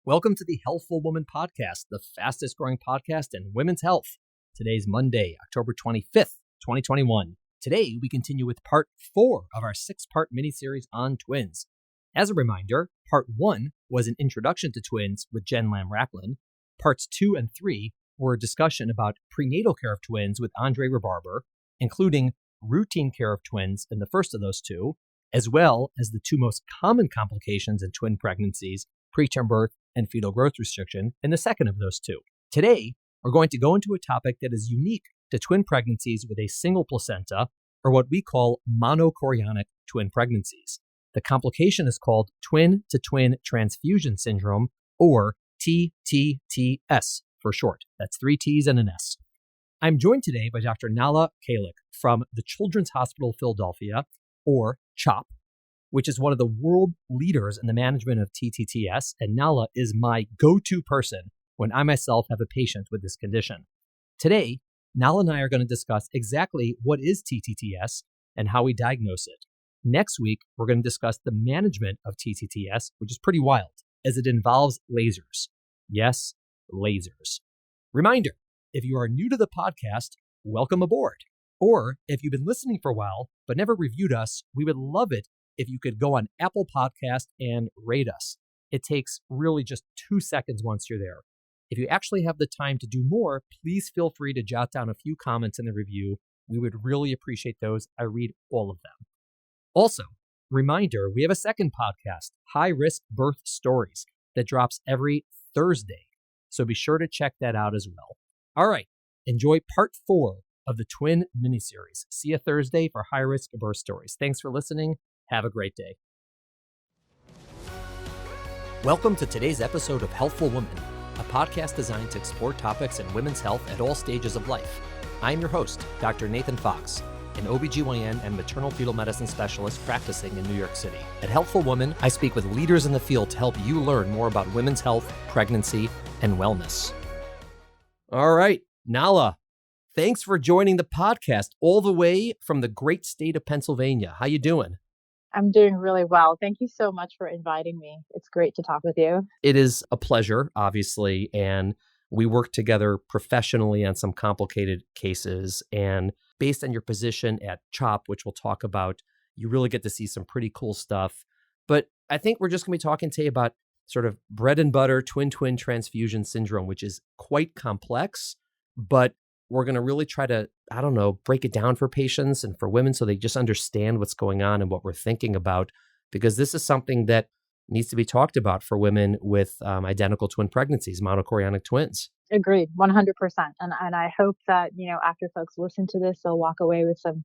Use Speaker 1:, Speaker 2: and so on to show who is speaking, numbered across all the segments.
Speaker 1: Welcome to the Healthful Woman Podcast, the fastest growing podcast in women's health. Today's Monday, October 25th, 2021. Today, we continue with part 4 of our 6-part miniseries on twins. As a reminder, part 1 was an introduction to twins with Jen Lamb-Racklin. Parts 2 and 3 were a discussion about prenatal care of twins with Andre Rebarber, including routine care of twins in the first of those two, as well as the two most common complications in twin pregnancies, preterm birth and fetal growth restriction, in the second of those two. Today, we're going to go into a topic that is unique to twin pregnancies with a single placenta, or what we call monochorionic twin pregnancies. The complication is called twin-to-twin transfusion syndrome, or TTTS for short. That's 3 T's and an S. I'm joined today by Dr. Nahla Khalek from the Children's Hospital of Philadelphia, or CHOP, which is one of the world leaders in the management of TTTS, and Nahla is my go-to person when I myself have a patient with this condition. Today, Nahla and I are going to discuss exactly what is TTTS and how we diagnose it. Next week, we're going to discuss the management of TTTS, which is pretty wild, as it involves lasers. Yes, lasers. Reminder, if you are new to the podcast, welcome aboard. Or if you've been listening for a while but never reviewed us, we would love it if you could go on Apple Podcast and rate us. It takes really just 2 seconds once you're there. If you actually have the time to do more, please feel free to jot down a few comments in the review. We would really appreciate those. I read all of them. Also, reminder, we have a second podcast, High Risk Birth Stories, that drops every Thursday. So be sure to check that out as well. All right, enjoy part 4 of the twin miniseries. See you Thursday for High Risk Birth Stories. Thanks for listening. Have a great day. Welcome to today's episode of Healthful Woman, a podcast designed to explore topics in women's health at all stages of life. I'm your host, Dr. Nathan Fox, an OB-GYN and maternal fetal medicine specialist practicing in New York City. At Healthful Woman, I speak with leaders in the field to help you learn more about women's health, pregnancy, and wellness. All right, Nahla, thanks for joining the podcast all the way from the great state of Pennsylvania. How you doing?
Speaker 2: I'm doing really well. Thank you so much for inviting me. It's great to talk with you.
Speaker 1: It is a pleasure, obviously, and we work together professionally on some complicated cases. And based on your position at CHOP, which we'll talk about, you really get to see some pretty cool stuff. But I think we're just going to be talking today about sort of bread and butter twin-twin transfusion syndrome, which is quite complex, but we're going to really try to, break it down for patients and for women so they just understand what's going on and what we're thinking about, because this is something that needs to be talked about for women with identical twin pregnancies, monochorionic twins.
Speaker 2: Agreed, 100%. And I hope that, after folks listen to this, they'll walk away with some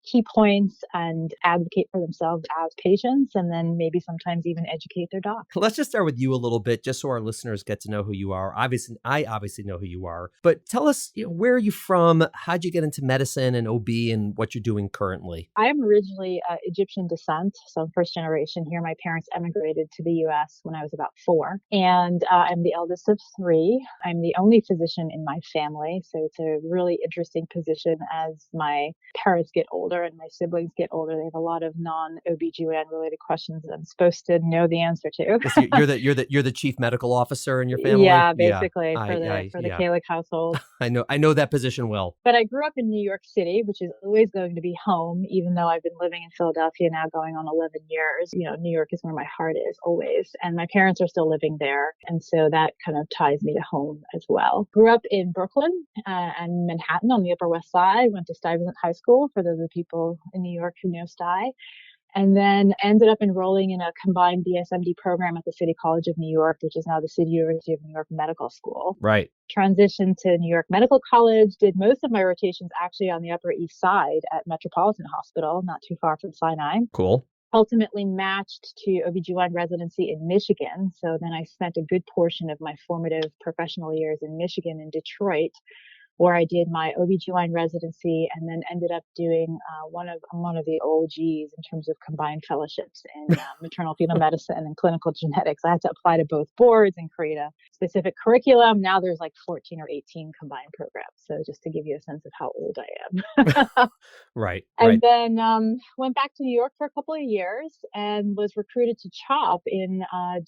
Speaker 2: key points and advocate for themselves as patients, and then maybe sometimes even educate their doc.
Speaker 1: Let's just start with you a little bit, just so our listeners get to know who you are. Obviously, I know who you are, but tell us, where are you from? How'd you get into medicine and OB and what you're doing currently?
Speaker 2: I am originally Egyptian descent, so I'm first generation here. My parents emigrated to the U.S. when I was about 4, and I'm the eldest of 3. I'm the only physician in my family, so it's a really interesting position as my parents get older and my siblings get older. They have a lot of non-OB-GYN related questions that I'm supposed to know the answer to.
Speaker 1: You're the chief medical officer in your family?
Speaker 2: Yeah, basically, for the Khalek household.
Speaker 1: I know that position well.
Speaker 2: But I grew up in New York City, which is always going to be home, even though I've been living in Philadelphia now going on 11 years. New York is where my heart is always. And my parents are still living there. And so that kind of ties me to home as well. Grew up in Brooklyn and Manhattan on the Upper West Side. Went to Stuyvesant High School for those people in New York who know Stuyve. And then ended up enrolling in a combined BSMD program at the City College of New York, which is now the City University of New York Medical School.
Speaker 1: Right.
Speaker 2: Transitioned to New York Medical College, did most of my rotations actually on the Upper East Side at Metropolitan Hospital, not too far from Sinai.
Speaker 1: Cool.
Speaker 2: Ultimately matched to OB-GYN residency in Michigan. So then I spent a good portion of my formative professional years in Michigan and Detroit, where I did my OB-GYN residency and then ended up doing I'm one of the OGs in terms of combined fellowships in maternal fetal medicine and clinical genetics. I had to apply to both boards and create a specific curriculum. Now there's like 14 or 18 combined programs. So just to give you a sense of how old I am.
Speaker 1: Right.
Speaker 2: And then went back to New York for a couple of years and was recruited to CHOP in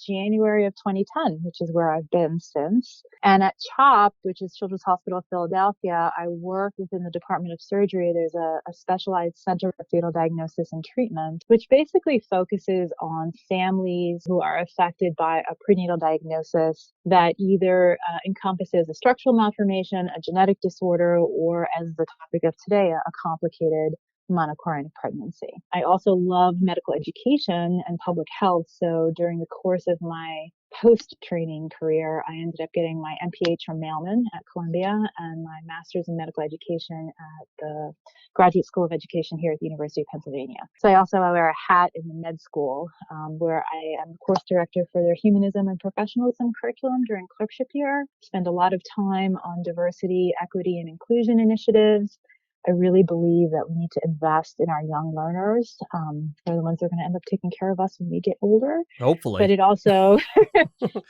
Speaker 2: January of 2010, which is where I've been since. And at CHOP, which is Children's Hospital of Philadelphia, I work within the Department of Surgery. There's a specialized center for fetal diagnosis and treatment, which basically focuses on families who are affected by a prenatal diagnosis that either encompasses a structural malformation, a genetic disorder, or as the topic of today, a complicated monocorionic pregnancy. I also love medical education and public health. So during the course of my post-training career, I ended up getting my MPH from Mailman at Columbia and my master's in medical education at the Graduate School of Education here at the University of Pennsylvania. So I also wear a hat in the med school where I am the course director for their humanism and professionalism curriculum during clerkship year. Spend a lot of time on diversity, equity, and inclusion initiatives. I really believe that we need to invest in our young learners. They're the ones that are going to end up taking care of us when we get older.
Speaker 1: Hopefully.
Speaker 2: But it also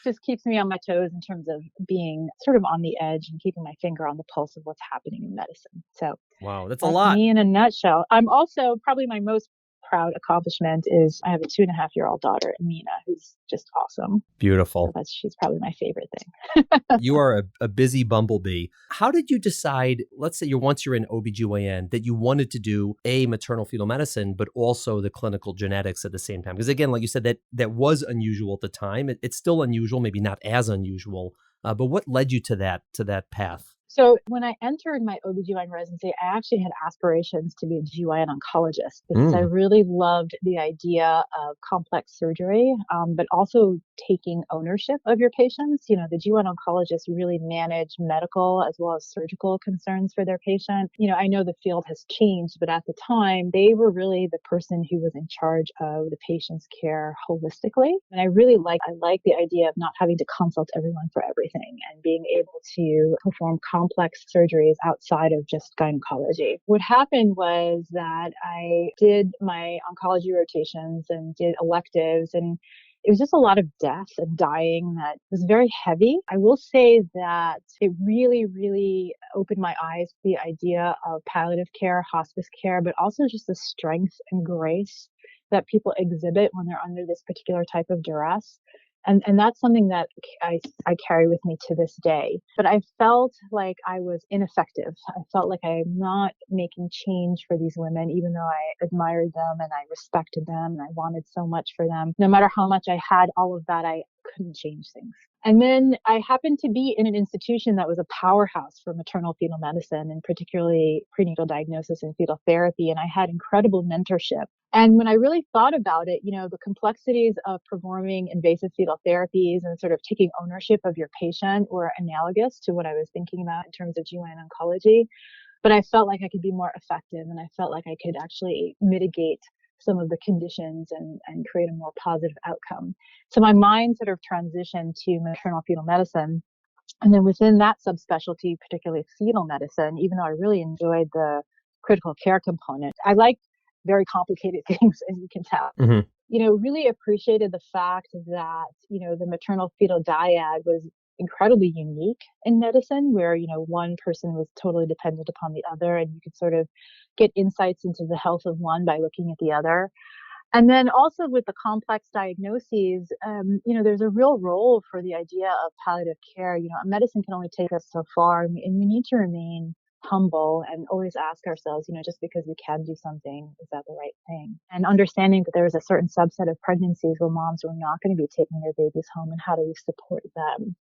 Speaker 2: just keeps me on my toes in terms of being sort of on the edge and keeping my finger on the pulse of what's happening in medicine. So
Speaker 1: wow, that's a lot.
Speaker 2: Me in a nutshell. I'm also probably my most proud accomplishment is I have a 2.5-year-old daughter, Mina, who's just awesome.
Speaker 1: Beautiful.
Speaker 2: So she's probably my favorite thing.
Speaker 1: You are a busy bumblebee. How did you decide, let's say once you're in OB-GYN, that you wanted to do maternal fetal medicine, but also the clinical genetics at the same time? Because again, like you said, that was unusual at the time. It's still unusual, maybe not as unusual. But what led you to that path?
Speaker 2: So when I entered my OB-GYN residency, I actually had aspirations to be a GYN oncologist because I really loved the idea of complex surgery, but also taking ownership of your patients. You know, the GYN oncologists really manage medical as well as surgical concerns for their patient. You know, I know the field has changed, but at the time, they were really the person who was in charge of the patient's care holistically. And I like the idea of not having to consult everyone for everything and being able to perform complex surgeries outside of just gynecology. What happened was that I did my oncology rotations and did electives, and it was just a lot of death and dying that was very heavy. I will say that it really, really opened my eyes to the idea of palliative care, hospice care, but also just the strength and grace that people exhibit when they're under this particular type of duress. And that's something that I carry with me to this day. But I felt like I was ineffective. I felt like I'm not making change for these women, even though I admired them and I respected them and I wanted so much for them. No matter how much I had all of that, I couldn't change things. And then I happened to be in an institution that was a powerhouse for maternal fetal medicine and particularly prenatal diagnosis and fetal therapy. And I had incredible mentorship. And when I really thought about it, you know, the complexities of performing invasive fetal therapies and sort of taking ownership of your patient were analogous to what I was thinking about in terms of GYN oncology. But I felt like I could be more effective and I felt like I could actually mitigate some of the conditions and create a more positive outcome. So my mind sort of transitioned to maternal fetal medicine. And then within that subspecialty, particularly fetal medicine, even though I really enjoyed the critical care component, I like very complicated things, as you can tell. Mm-hmm. You know, really appreciated the fact that, you know, the maternal fetal dyad was incredibly unique in medicine where, you know, one person was totally dependent upon the other and you could sort of get insights into the health of one by looking at the other. And then also with the complex diagnoses, you know, there's a real role for the idea of palliative care. You know, medicine can only take us so far and we need to remain humble and always ask ourselves, you know, just because we can do something, is that the right thing? And understanding that there is a certain subset of pregnancies where moms are not going to be taking their babies home and how do we support them?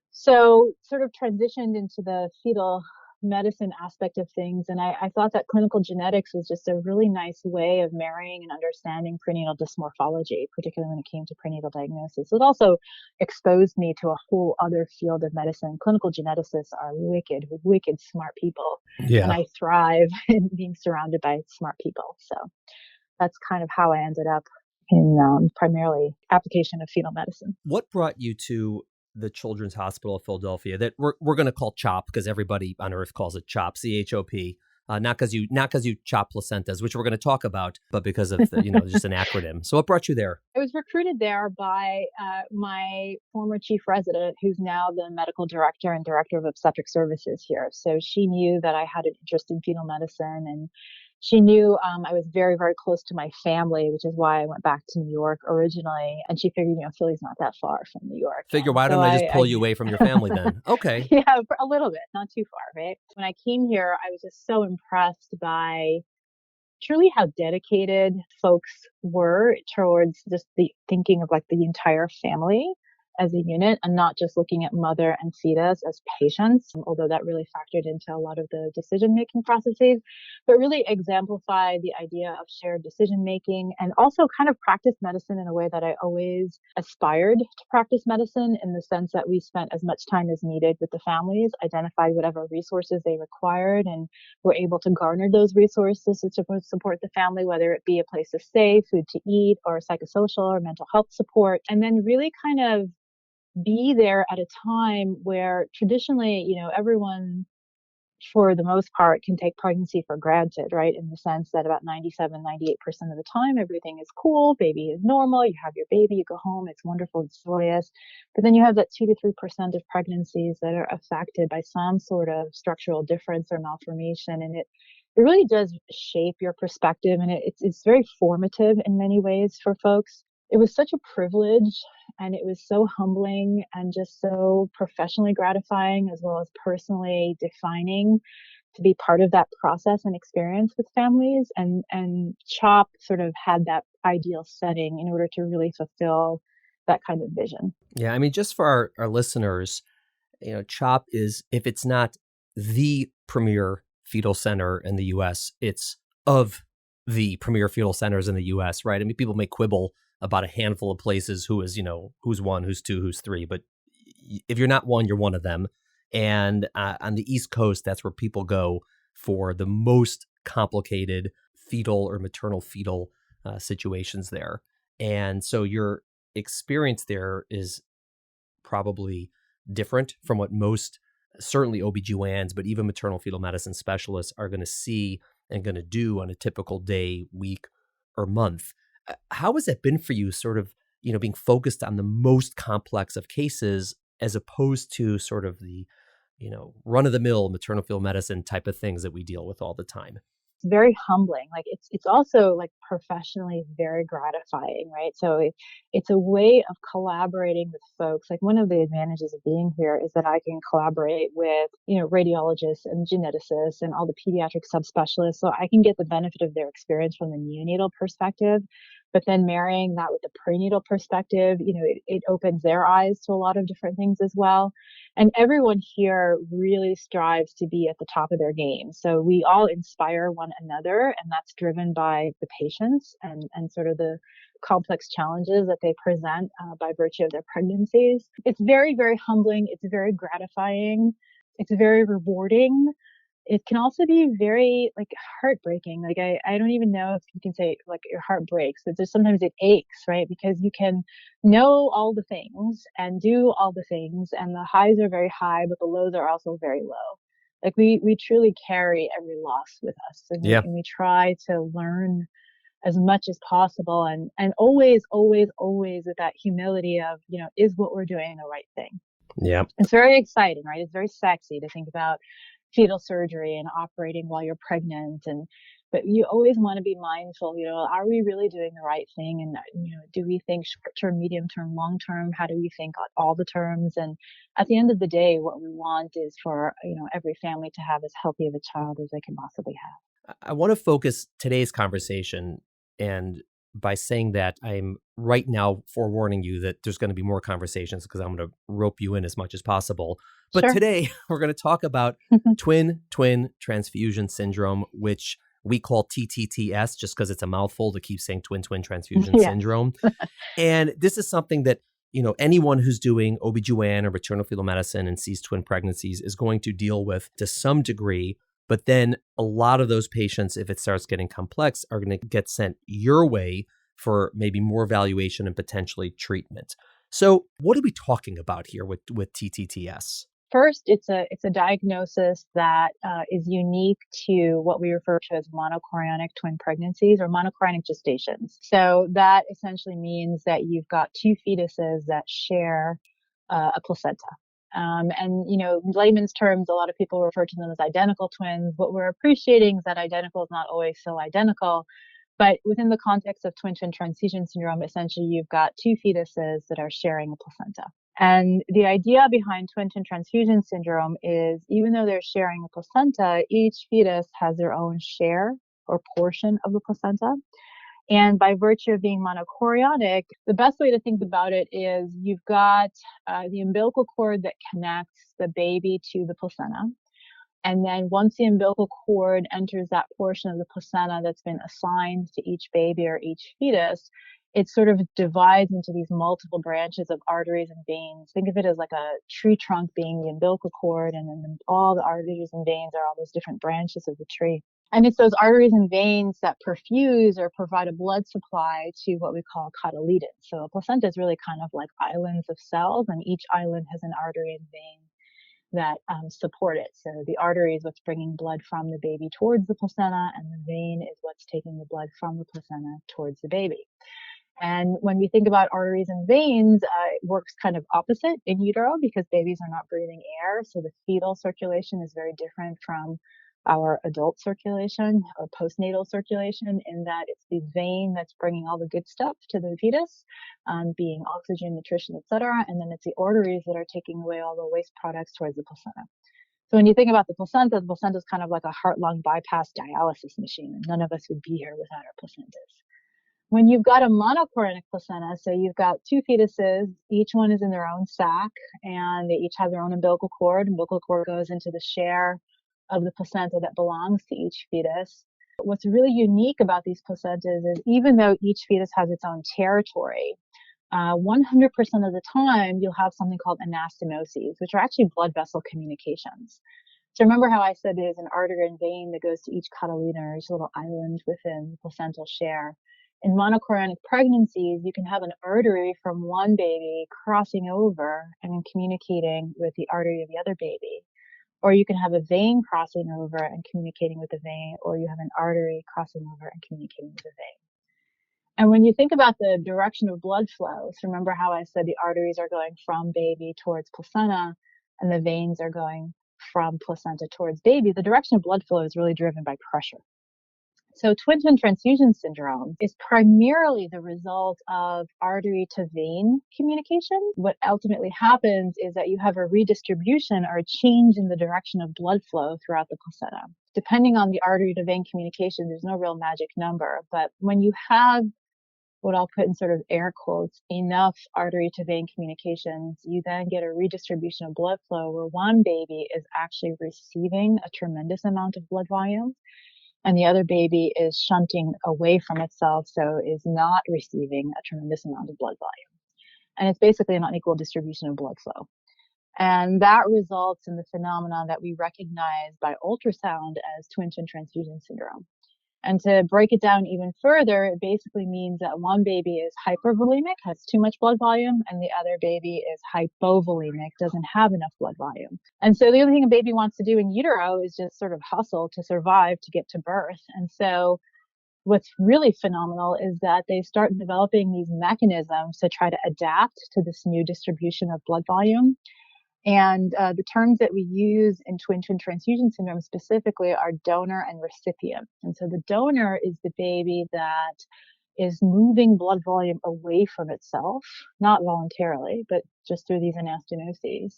Speaker 2: So sort of transitioned into the fetal medicine aspect of things. And I thought that clinical genetics was just a really nice way of marrying and understanding prenatal dysmorphology, particularly when it came to prenatal diagnosis. It also exposed me to a whole other field of medicine. Clinical geneticists are wicked smart people. Yeah. And I thrive in being surrounded by smart people. So that's kind of how I ended up in primarily application of fetal medicine.
Speaker 1: What brought you to the Children's Hospital of Philadelphia that we're going to call CHOP because everybody on earth calls it CHOP, CHOP. Not because you chop placentas, which we're going to talk about, but because of just an acronym. So what brought you there?
Speaker 2: I was recruited there by my former chief resident, who's now the medical director and director of obstetric services here. So she knew that I had an interest in fetal medicine, and she knew I was very, very close to my family, which is why I went back to New York originally. And she figured, Philly's not that far from New York.
Speaker 1: Why don't I just pull you away from your family then? Okay.
Speaker 2: Yeah, for a little bit, not too far, right? When I came here, I was just so impressed by truly how dedicated folks were towards just the thinking of like the entire family as a unit and not just looking at mother and fetus as patients, although that really factored into a lot of the decision-making processes, but really exemplified the idea of shared decision-making and also kind of practice medicine in a way that I always aspired to practice medicine, in the sense that we spent as much time as needed with the families, identified whatever resources they required, and were able to garner those resources to support the family, whether it be a place to stay, food to eat, or psychosocial or mental health support, and then really kind of be there at a time where traditionally, everyone for the most part can take pregnancy for granted, right? In the sense that about 97, 98% of the time, everything is cool, baby is normal, you have your baby, you go home, it's wonderful, it's joyous. But then you have that 2 to 3% of pregnancies that are affected by some sort of structural difference or malformation. And it really does shape your perspective, and it's very formative in many ways for folks. It was such a privilege, and it was so humbling and just so professionally gratifying as well as personally defining to be part of that process and experience with families. And CHOP sort of had that ideal setting in order to really fulfill that kind of vision.
Speaker 1: Yeah, I mean, just for our listeners, CHOP is, if it's not the premier fetal center in the U.S., it's of the premier fetal centers in the U.S., right? I mean, people may quibble about a handful of places who's one, who's two, who's three. But if you're not one, you're one of them. And on the East Coast, that's where people go for the most complicated fetal or maternal fetal situations there. And so your experience there is probably different from what most, certainly OB-GYNs, but even maternal fetal medicine specialists are going to see and going to do on a typical day, week, or month. How has that been for you, sort of, being focused on the most complex of cases as opposed to sort of the, run-of-the-mill maternal fetal medicine type of things that we deal with all the time?
Speaker 2: It's very humbling. Like it's also like professionally very gratifying, right? So it's a way of collaborating with folks. Like one of the advantages of being here is that I can collaborate with, radiologists and geneticists and all the pediatric subspecialists. So I can get the benefit of their experience from the neonatal perspective. But then marrying that with the prenatal perspective, it opens their eyes to a lot of different things as well. And everyone here really strives to be at the top of their game. So we all inspire one another, and that's driven by the patients and sort of the complex challenges that they present by virtue of their pregnancies. It's very, very humbling. It's very gratifying. It's very rewarding. It can also be very heartbreaking. I don't even know if you can say your heart breaks, but just sometimes it aches, right? Because you can know all the things and do all the things, and the highs are very high, but the lows are also very low. We truly carry every loss with us, and we try to learn as much as possible, and always, always, always with that humility of, is what we're doing the right thing?
Speaker 1: Yeah.
Speaker 2: It's very exciting, right? It's very sexy to think about fetal surgery and operating while you're pregnant, but you always want to be mindful, are we really doing the right thing? And, do we think short term, medium term, long term? How do we think on all the terms? And at the end of the day, what we want is for, every family to have as healthy of a child as they can possibly have.
Speaker 1: I want to focus today's conversation, and by saying that, I'm right now forewarning you that there's going to be more conversations because I'm going to rope you in as much as possible. But
Speaker 2: Sure.
Speaker 1: Today we're going to talk about twin transfusion syndrome, which we call TTTS just because it's a mouthful to keep saying twin transfusion syndrome. And this is something that, anyone who's doing OB-GYN or maternal fetal medicine and sees twin pregnancies is going to deal with to some degree. But then a lot of those patients, if it starts getting complex, are going to get sent your way for maybe more evaluation and potentially treatment. So what are we talking about here with TTTS?
Speaker 2: First, it's a diagnosis that is unique to what we refer to as monochorionic twin pregnancies or monochorionic gestations. So that essentially means that you've got two fetuses that share a placenta. And, in layman's terms, a lot of people refer to them as identical twins. What we're appreciating is that identical is not always so identical. But within the context of twin-twin transfusion syndrome, essentially you've got two fetuses that are sharing a placenta. And the idea behind twin-twin transfusion syndrome is even though they're sharing a placenta, each fetus has their own share or portion of the placenta. And by virtue of being monochorionic, the best way to think about it is you've got the umbilical cord that connects the baby to the placenta. And then once the umbilical cord enters that portion of the placenta that's been assigned to each baby or each fetus, it sort of divides into these multiple branches of arteries and veins. Think of it as like a tree trunk being the umbilical cord, and then all the arteries and veins are all those different branches of the tree. And it's those arteries and veins that perfuse or provide a blood supply to what we call cotyledons. So a placenta is really kind of like islands of cells, and each island has an artery and vein that support it. So the artery is what's bringing blood from the baby towards the placenta, and the vein is what's taking the blood from the placenta towards the baby. And when we think about arteries and veins, it works kind of opposite in utero because babies are not breathing air. So the fetal circulation is very different from our adult circulation or postnatal circulation, in that it's the vein that's bringing all the good stuff to the fetus, being oxygen, nutrition, etc. And then it's the arteries that are taking away all the waste products towards the placenta. So when you think about the placenta is kind of like a heart-lung bypass dialysis machine, and none of us would be here without our placentas. When you've got a monochorionic placenta, so you've got two fetuses, each one is in their own sac, and they each have their own umbilical cord. Umbilical cord goes into the share of the placenta that belongs to each fetus. What's really unique about these placentas is even though each fetus has its own territory, 100% of the time you'll have something called anastomoses, which are actually blood vessel communications. So remember how I said there's an artery and vein that goes to each cotyledon or each little island within the placental share. In monochorionic pregnancies, you can have an artery from one baby crossing over and communicating with the artery of the other baby. Or you can have a vein crossing over and communicating with the vein, or you have an artery crossing over and communicating with the vein. And when you think about the direction of blood flow, so remember how I said the arteries are going from baby towards placenta and the veins are going from placenta towards baby, the direction of blood flow is really driven by pressure. So twin-twin transfusion syndrome is primarily the result of artery to vein communication. What ultimately happens is that you have a redistribution or a change in the direction of blood flow throughout the placenta. Depending on the artery to vein communication, there's no real magic number, but when you have what I'll put in sort of air quotes, enough artery to vein communications, you then get a redistribution of blood flow where one baby is actually receiving a tremendous amount of blood volume, and the other baby is shunting away from itself, so is not receiving a tremendous amount of blood volume. And it's basically an unequal distribution of blood flow. And that results in the phenomenon that we recognize by ultrasound as twin-twin transfusion syndrome. And to break it down even further, it basically means that one baby is hypervolemic, has too much blood volume, and the other baby is hypovolemic, doesn't have enough blood volume. And so the only thing a baby wants to do in utero is just sort of hustle to survive to get to birth. And so what's really phenomenal is that they start developing these mechanisms to try to adapt to this new distribution of blood volume. And the terms that we use in twin-twin transfusion syndrome specifically are donor and recipient. And so the donor is the baby that is moving blood volume away from itself, not voluntarily, but just through these anastomoses.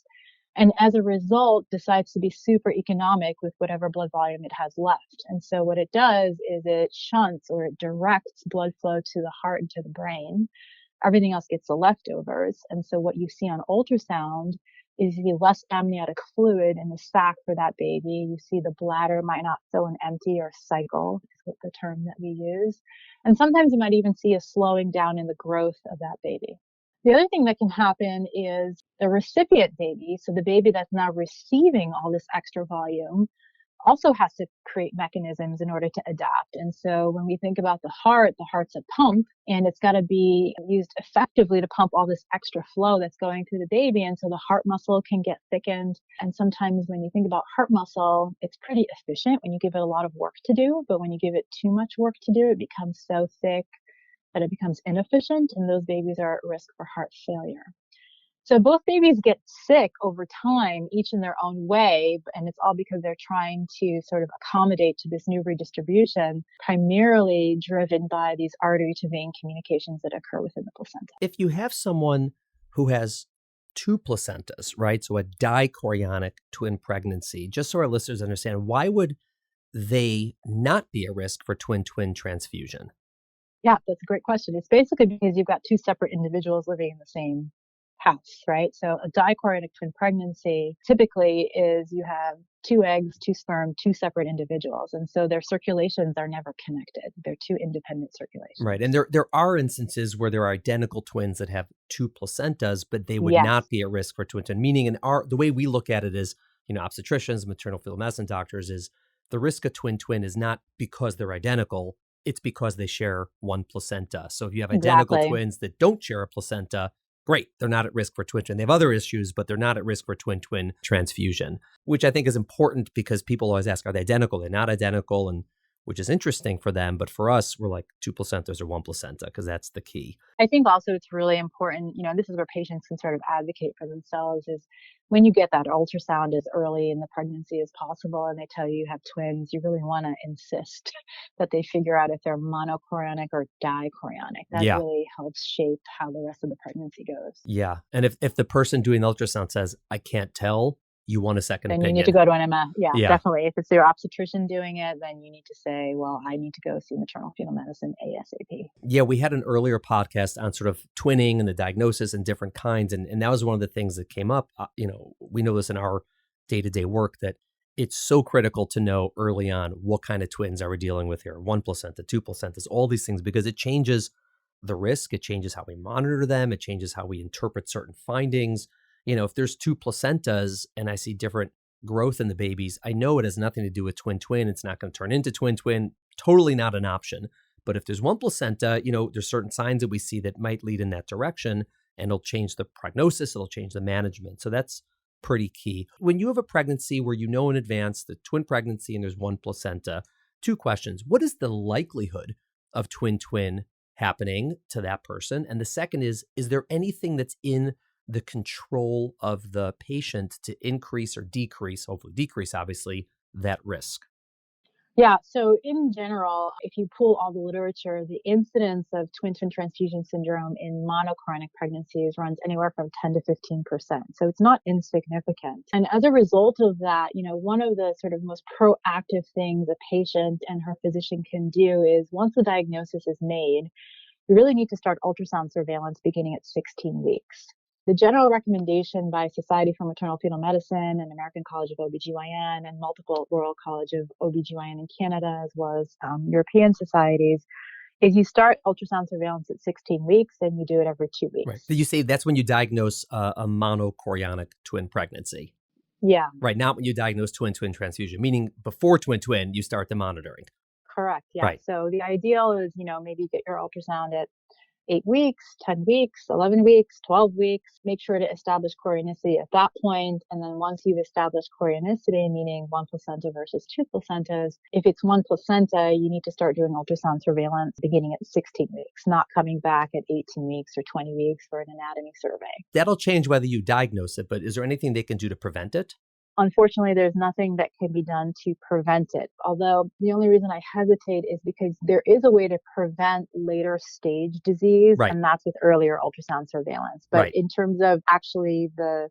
Speaker 2: And as a result, decides to be super economic with whatever blood volume it has left. And so what it does is it shunts or it directs blood flow to the heart and to the brain. Everything else gets the leftovers. And so what you see on ultrasound is the less amniotic fluid in the sac for that baby. You see the bladder might not fill and empty or cycle, is what the term that we use. And sometimes you might even see a slowing down in the growth of that baby. The other thing that can happen is the recipient baby, so the baby that's now receiving all this extra volume, also has to create mechanisms in order to adapt. And so when we think about the heart's a pump, and it's got to be used effectively to pump all this extra flow that's going through the baby. And so the heart muscle can get thickened. And sometimes when you think about heart muscle, it's pretty efficient when you give it a lot of work to do. But when you give it too much work to do, it becomes so thick that it becomes inefficient. And those babies are at risk for heart failure. So both babies get sick over time, each in their own way, and it's all because they're trying to sort of accommodate to this new redistribution, primarily driven by these artery to vein communications that occur within the placenta.
Speaker 1: If you have someone who has two placentas, right? So a dichorionic twin pregnancy, just so our listeners understand, why would they not be at risk for twin-twin transfusion?
Speaker 2: Yeah, that's a great question. It's basically because you've got two separate individuals living in the same house, right? So a dichorionic twin pregnancy typically is you have two eggs, two sperm, two separate individuals. And so their circulations are never connected. They're two independent circulations.
Speaker 1: Right. And there are instances where there are identical twins that have two placentas, but they would not be at risk for twin-twin. Meaning the way we look at it is, obstetricians, maternal fetal medicine doctors, is the risk of twin-twin is not because they're identical. It's because they share one placenta. So if you have identical twins that don't share a placenta, great, they're not at risk for twin-twin. They have other issues, but they're not at risk for twin-twin transfusion, which I think is important because people always ask, are they identical? They're not identical, and which is interesting for them. But for us, we're like two placentas or one placenta because that's the key.
Speaker 2: I think also it's really important, this is where patients can sort of advocate for themselves, is when you get that ultrasound as early in the pregnancy as possible and they tell you you have twins, you really want to insist that they figure out if they're monochorionic or dichorionic. That really helps shape how the rest of the pregnancy goes.
Speaker 1: Yeah. And if the person doing the ultrasound says, I can't tell, you want a second opinion.
Speaker 2: Then you need to go to an MA. Yeah, definitely. If it's your obstetrician doing it, then you need to say, well, I need to go see maternal fetal medicine ASAP.
Speaker 1: Yeah, we had an earlier podcast on sort of twinning and the diagnosis and different kinds. And that was one of the things that came up. We know this in our day-to-day work that it's so critical to know early on what kind of twins are we dealing with here. One placenta, two placentas, all these things, because it changes the risk. It changes how we monitor them. It changes how we interpret certain findings. If there's two placentas and I see different growth in the babies, I know it has nothing to do with twin-twin. It's not going to turn into twin-twin. Totally not an option. But if there's one placenta, there's certain signs that we see that might lead in that direction, and it'll change the prognosis. It'll change the management. So that's pretty key. When you have a pregnancy where in advance the twin pregnancy and there's one placenta, two questions. What is the likelihood of twin-twin happening to that person? And the second is there anything that's in the control of the patient to increase or decrease, hopefully decrease, obviously, that risk?
Speaker 2: Yeah. So in general, if you pull all the literature, the incidence of twin-twin transfusion syndrome in monochorionic pregnancies runs anywhere from 10 to 15%. So it's not insignificant. And as a result of that, one of the sort of most proactive things a patient and her physician can do is once the diagnosis is made, you really need to start ultrasound surveillance beginning at 16 weeks. The general recommendation by Society for Maternal Fetal Medicine and American College of OB-GYN and multiple Royal College of OB-GYN in Canada, as well as European societies, is you start ultrasound surveillance at 16 weeks and you do it every 2 weeks.
Speaker 1: Right. So you say that's when you diagnose a monochorionic twin pregnancy.
Speaker 2: Yeah.
Speaker 1: Right. Not when you diagnose twin-twin transfusion, meaning before twin-twin, you start the monitoring.
Speaker 2: Correct. Yeah.
Speaker 1: Right.
Speaker 2: So the ideal is, maybe get your ultrasound at 8 weeks, 10 weeks, 11 weeks, 12 weeks. Make sure to establish chorionicity at that point. And then once you've established chorionicity, meaning one placenta versus two placentas, if it's one placenta, you need to start doing ultrasound surveillance beginning at 16 weeks, not coming back at 18 weeks or 20 weeks for an anatomy survey.
Speaker 1: That'll change whether you diagnose it, but is there anything they can do to prevent it?
Speaker 2: Unfortunately, there's nothing that can be done to prevent it. Although the only reason I hesitate is because there is a way to prevent later stage disease, and that's with earlier ultrasound surveillance. But in terms of actually the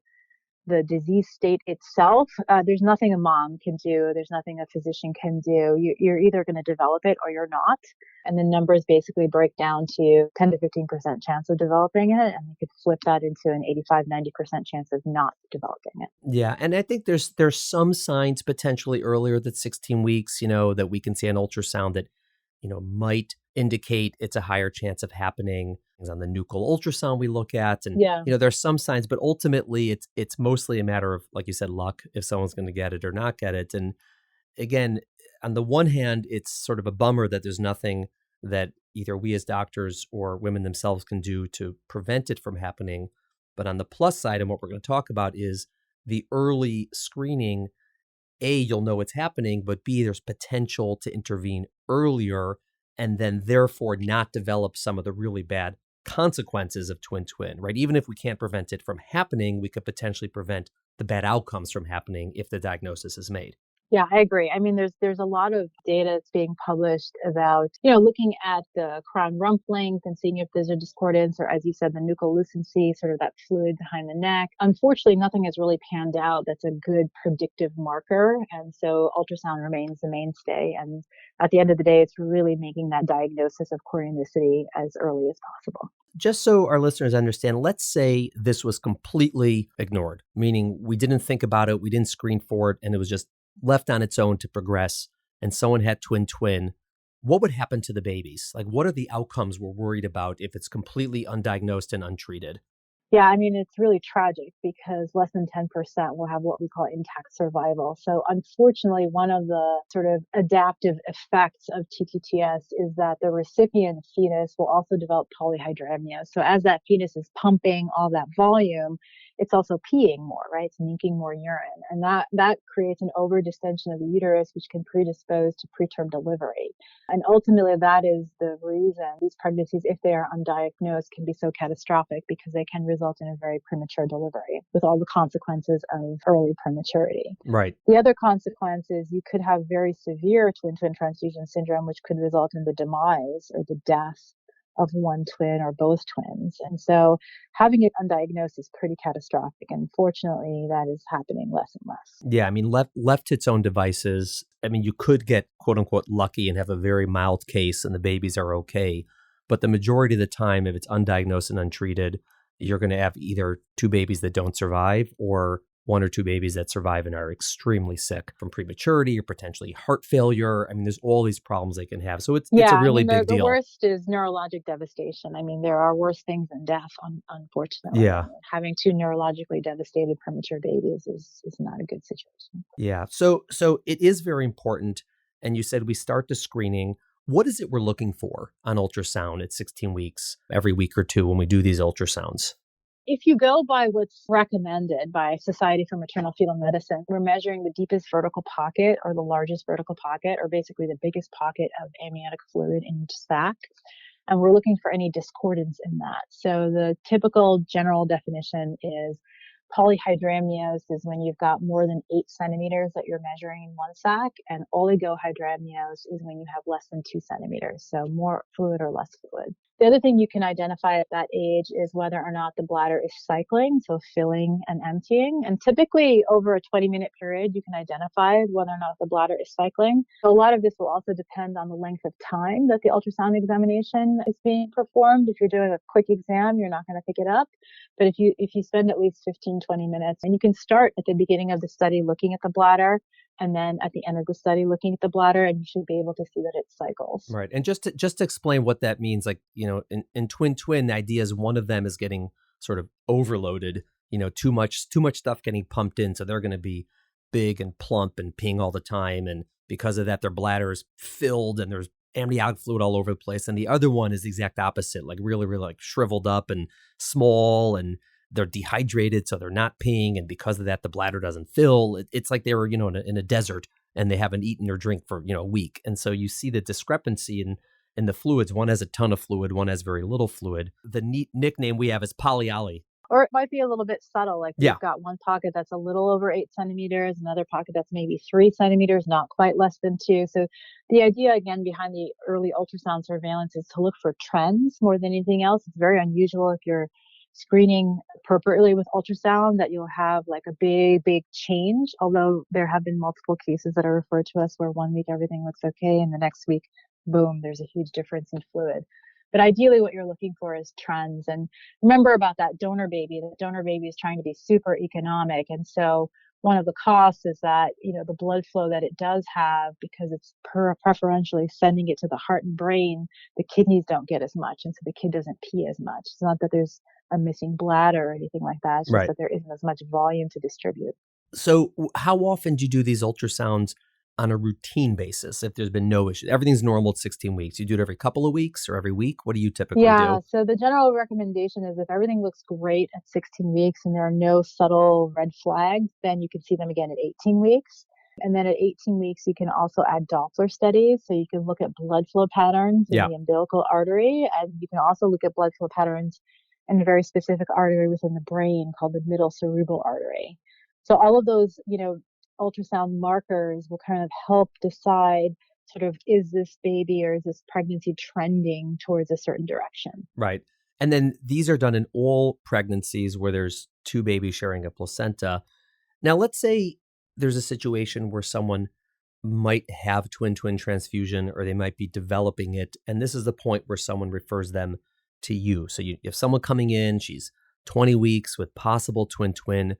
Speaker 2: disease state itself, there's nothing a mom can do. There's nothing a physician can do. You're either going to develop it or you're not. And the numbers basically break down to 10 to 15% chance of developing it. And you could flip that into an 85-90% chance of not developing it.
Speaker 1: Yeah. And I think there's some signs potentially earlier than 16 weeks, that we can see an ultrasound that, might indicate it's a higher chance of happening. On the nuchal ultrasound we look at, and there's some signs, but ultimately it's mostly a matter of, like you said, luck if someone's going to get it or not get it. And again, on the one hand, it's sort of a bummer that there's nothing that either we as doctors or women themselves can do to prevent it from happening. But on the plus side, and what we're going to talk about is the early screening. A, you'll know what's happening, but B, there's potential to intervene earlier and then therefore not develop some of the really bad consequences of twin-twin, right? Even if we can't prevent it from happening, we could potentially prevent the bad outcomes from happening if the diagnosis is made.
Speaker 2: Yeah, I agree. I mean, there's a lot of data that's being published about, looking at the crown rump length and seeing if there's a discordance, or as you said, the nuchal lucency, sort of that fluid behind the neck. Unfortunately, nothing has really panned out that's a good predictive marker. And so ultrasound remains the mainstay. And at the end of the day, it's really making that diagnosis of chorionicity as early as possible.
Speaker 1: Just so our listeners understand, let's say this was completely ignored, meaning we didn't think about it, we didn't screen for it, and it was just left on its own to progress, and someone had twin-twin. What would happen to the babies? Like, what are the outcomes we're worried about if it's completely undiagnosed and untreated?
Speaker 2: Yeah, I mean, it's really tragic because less than 10% will have what we call intact survival. So unfortunately, one of the sort of adaptive effects of TTTS is that the recipient fetus will also develop polyhydramnios. So as that fetus is pumping all that volume, it's also peeing more, right? It's making more urine. And that creates an overdistension of the uterus, which can predispose to preterm delivery. And ultimately, that is the reason these pregnancies, if they are undiagnosed, can be so catastrophic because they can result in a very premature delivery with all the consequences of early prematurity.
Speaker 1: Right.
Speaker 2: The other consequence is you could have very severe twin-twin transfusion syndrome, which could result in the demise or the death of one twin or both twins. And so having it undiagnosed is pretty catastrophic. And fortunately, that is happening less and less.
Speaker 1: Yeah, I mean, left to its own devices, I mean, you could get quote unquote lucky and have a very mild case and the babies are okay. But the majority of the time, if it's undiagnosed and untreated, you're going to have either two babies that don't survive or one or two babies that survive and are extremely sick from prematurity or potentially heart failure. I mean, there's all these problems they can have. So it's a really big deal.
Speaker 2: The worst is neurologic devastation. I mean, there are worse things than death, unfortunately.
Speaker 1: Yeah.
Speaker 2: Having two neurologically devastated premature babies is not a good situation.
Speaker 1: Yeah. So it is very important. And you said we start the screening. What is it we're looking for on ultrasound at 16 weeks, every week or two when we do these ultrasounds?
Speaker 2: If you go by what's recommended by Society for Maternal Fetal Medicine, we're measuring the deepest vertical pocket or the largest vertical pocket, or basically the biggest pocket of amniotic fluid in each sac. And we're looking for any discordance in that. So the typical general definition is polyhydramnios is when you've got more than 8 centimeters that you're measuring in one sac, and oligohydramnios is when you have less than 2 centimeters, so more fluid or less fluid. The other thing you can identify at that age is whether or not the bladder is cycling, so filling and emptying. And typically over a 20-minute period, you can identify whether or not the bladder is cycling. So a lot of this will also depend on the length of time that the ultrasound examination is being performed. If you're doing a quick exam, you're not going to pick it up. But if you spend at least 15, 20 minutes, and you can start at the beginning of the study looking at the bladder, and then at the end of the study looking at the bladder, and you should be able to see that it cycles.
Speaker 1: Right. And just to explain what that means, like, in twin-twin, the idea is one of them is getting sort of overloaded, too much stuff getting pumped in. So they're going to be big and plump and peeing all the time. And because of that, their bladder is filled and there's amniotic fluid all over the place. And the other one is the exact opposite, like really, really like shriveled up and small, and they're dehydrated, so they're not peeing. And because of that, the bladder doesn't fill. It's like they were, in a desert and they haven't eaten or drink for, a week. And so you see the discrepancy in the fluids. One has a ton of fluid, one has very little fluid. The neat nickname we have is polyolly.
Speaker 2: Or it might be a little bit subtle. Like
Speaker 1: Yeah.
Speaker 2: We've got one pocket that's a little over 8 centimeters, another pocket that's maybe 3 centimeters, not quite less than 2. So the idea, again, behind the early ultrasound surveillance is to look for trends more than anything else. It's very unusual if you're screening appropriately with ultrasound that you'll have like a big change, although there have been multiple cases that are referred to us where 1 week everything looks okay and the next week, boom, there's a huge difference in fluid. But ideally what you're looking for is trends. And remember about that donor baby. The donor baby is trying to be super economic. And so one of the costs is that, the blood flow that it does have, because it's preferentially sending it to the heart and brain, the kidneys don't get as much. And so the kid doesn't pee as much. It's not that there's a missing bladder or anything like that. It's just
Speaker 1: Right.
Speaker 2: that there isn't as much volume to distribute.
Speaker 1: So how often do you do these ultrasounds on a routine basis if there's been no issue? Everything's normal at 16 weeks. You do it every couple of weeks or every week? What do you typically
Speaker 2: Yeah,
Speaker 1: do?
Speaker 2: so the general recommendation is if everything looks great at 16 weeks and there are no subtle red flags, then you can see them again at 18 weeks. And then at 18 weeks, you can also add Doppler studies. So you can look at blood flow patterns in
Speaker 1: Yeah.
Speaker 2: the umbilical artery. And you can also look at blood flow patterns in a very specific artery within the brain called the middle cerebral artery. So all of those, ultrasound markers will kind of help decide sort of, is this baby or is this pregnancy trending towards a certain direction?
Speaker 1: Right. And then these are done in all pregnancies where there's two babies sharing a placenta. Now, let's say there's a situation where someone might have twin-twin transfusion or they might be developing it. And this is the point where someone refers them to you. So you have someone coming in, she's 20 weeks with possible twin-twin.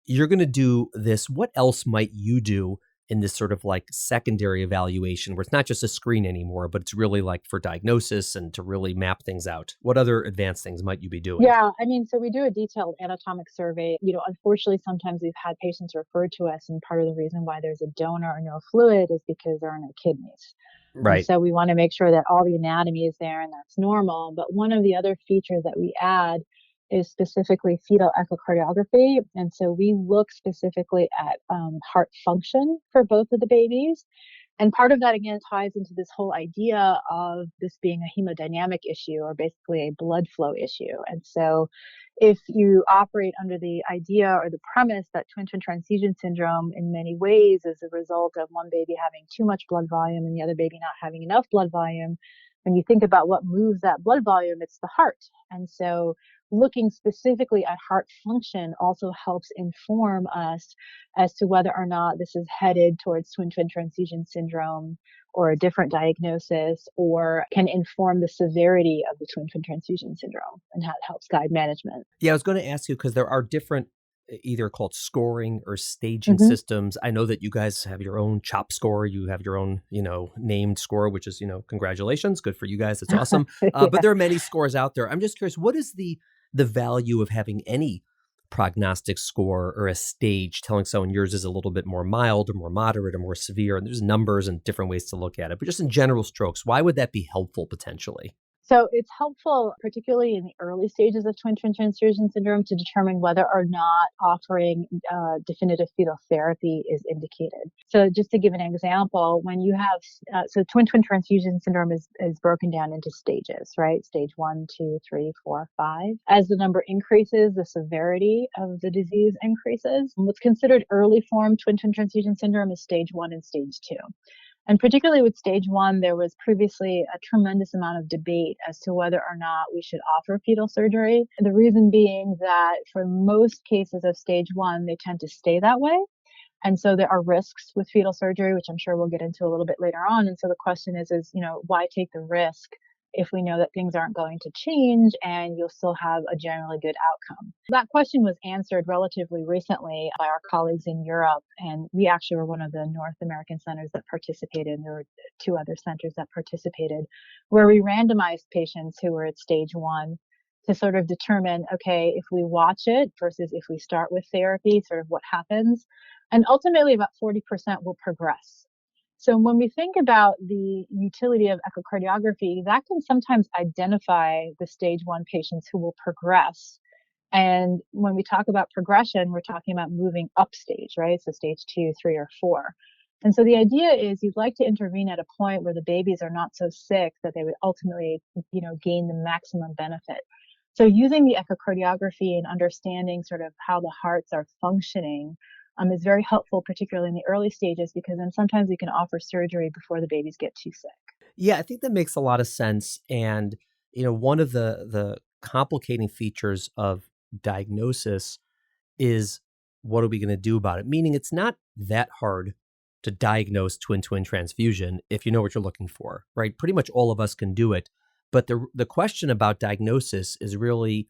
Speaker 1: You're going to do this. What else might you do in this sort of like secondary evaluation where it's not just a screen anymore, but it's really like for diagnosis and to really map things out? What other advanced things might you be doing?
Speaker 2: Yeah, so we do a detailed anatomic survey. Unfortunately, sometimes we've had patients referred to us, and part of the reason why there's a donor or no fluid is because there are no kidneys.
Speaker 1: Right.
Speaker 2: And so we want to make sure that all the anatomy is there and that's normal. But one of the other features that we add is specifically fetal echocardiography. And so we look specifically at heart function for both of the babies. And part of that, again, ties into this whole idea of this being a hemodynamic issue or basically a blood flow issue. And so if you operate under the idea or the premise that twin-twin transfusion syndrome in many ways is a result of one baby having too much blood volume and the other baby not having enough blood volume, when you think about what moves that blood volume, it's the heart. And so looking specifically at heart function also helps inform us as to whether or not this is headed towards twin-twin transfusion syndrome or a different diagnosis, or can inform the severity of the twin-twin transfusion syndrome and how it helps guide management.
Speaker 1: Yeah, I was going to ask you because there are different either called scoring or staging systems. I know that you guys have your own CHOP score. You have your own, named score, which is, congratulations. Good for you guys. It's awesome.
Speaker 2: Yeah.
Speaker 1: But there are many scores out there. I'm just curious, what is the value of having any prognostic score or a stage telling someone yours is a little bit more mild or more moderate or more severe? And there's numbers and different ways to look at it. But just in general strokes, why would that be helpful potentially?
Speaker 2: So it's helpful, particularly in the early stages of twin-twin transfusion syndrome, to determine whether or not offering definitive fetal therapy is indicated. So just to give an example, when you have, twin-twin transfusion syndrome is broken down into stages, right? Stage 1, 2, 3, 4, 5. As the number increases, the severity of the disease increases. What's considered early form twin-twin transfusion syndrome is stage 1 and stage 2. And particularly with stage 1, there was previously a tremendous amount of debate as to whether or not we should offer fetal surgery. The reason being that for most cases of stage 1, they tend to stay that way. And so there are risks with fetal surgery, which I'm sure we'll get into a little bit later on. And so the question is, why take the risk if we know that things aren't going to change and you'll still have a generally good outcome? That question was answered relatively recently by our colleagues in Europe, and we actually were one of the North American centers that participated, and there were 2 other centers that participated, where we randomized patients who were at stage 1 to sort of determine, okay, if we watch it versus if we start with therapy, sort of what happens. And ultimately, about 40% will progress. So when we think about the utility of echocardiography, that can sometimes identify the stage 1 patients who will progress. And when we talk about progression, we're talking about moving upstage, right? So stage 2, 3, or 4. And so the idea is you'd like to intervene at a point where the babies are not so sick that they would ultimately, gain the maximum benefit. So using the echocardiography and understanding sort of how the hearts are functioning is very helpful, particularly in the early stages, because then sometimes we can offer surgery before the babies get too sick.
Speaker 1: Yeah, I think that makes a lot of sense. And, one of the complicating features of diagnosis is what are we going to do about it? Meaning it's not that hard to diagnose twin-twin transfusion if you know what you're looking for, right? Pretty much all of us can do it. But the question about diagnosis is really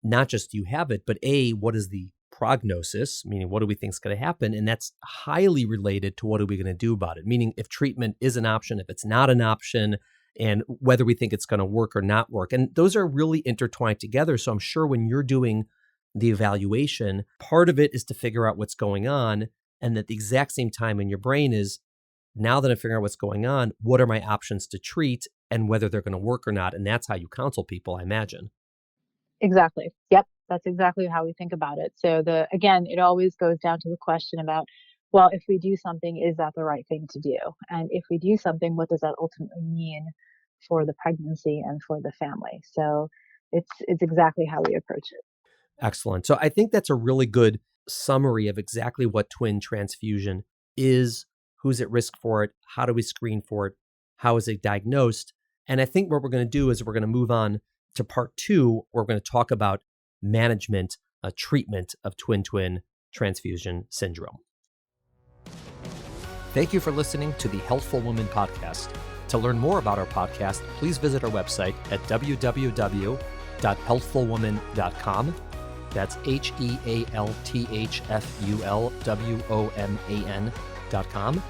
Speaker 1: not just do you have it, but what is the prognosis, meaning what do we think is going to happen? And that's highly related to what are we going to do about it, meaning if treatment is an option, if it's not an option, and whether we think it's going to work or not work. And those are really intertwined together. So I'm sure when you're doing the evaluation, part of it is to figure out what's going on. And at the exact same time in your brain is, Now that I'm figuring out what's going on, what are my options to treat and whether they're going to work or not? And that's how you counsel people, I imagine.
Speaker 2: Exactly. Yep. That's exactly how we think about it. So again, it always goes down to the question about, well, if we do something, is that the right thing to do? And if we do something, what does that ultimately mean for the pregnancy and for the family? So it's exactly how we approach it.
Speaker 1: Excellent. So I think that's a really good summary of exactly what twin transfusion is, who's at risk for it, how do we screen for it, how is it diagnosed? And I think what we're going to do is we're going to move on to part 2, where we're going to talk about management, treatment of twin-twin transfusion syndrome. Thank you for listening to the Healthful Woman podcast. To learn more about our podcast, please visit our website at www.healthfulwoman.com. That's HEALTHFULWOMAN.com.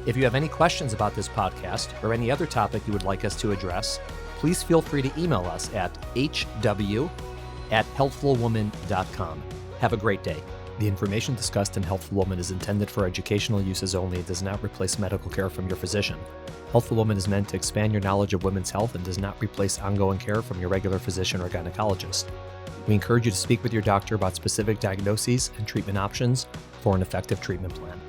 Speaker 1: If you have any questions about this podcast or any other topic you would like us to address, please feel free to email us at hw@healthfulwoman.com. Have a great day. The information discussed in Healthful Woman is intended for educational uses only. It does not replace medical care from your physician. Healthful Woman is meant to expand your knowledge of women's health and does not replace ongoing care from your regular physician or gynecologist. We encourage you to speak with your doctor about specific diagnoses and treatment options for an effective treatment plan.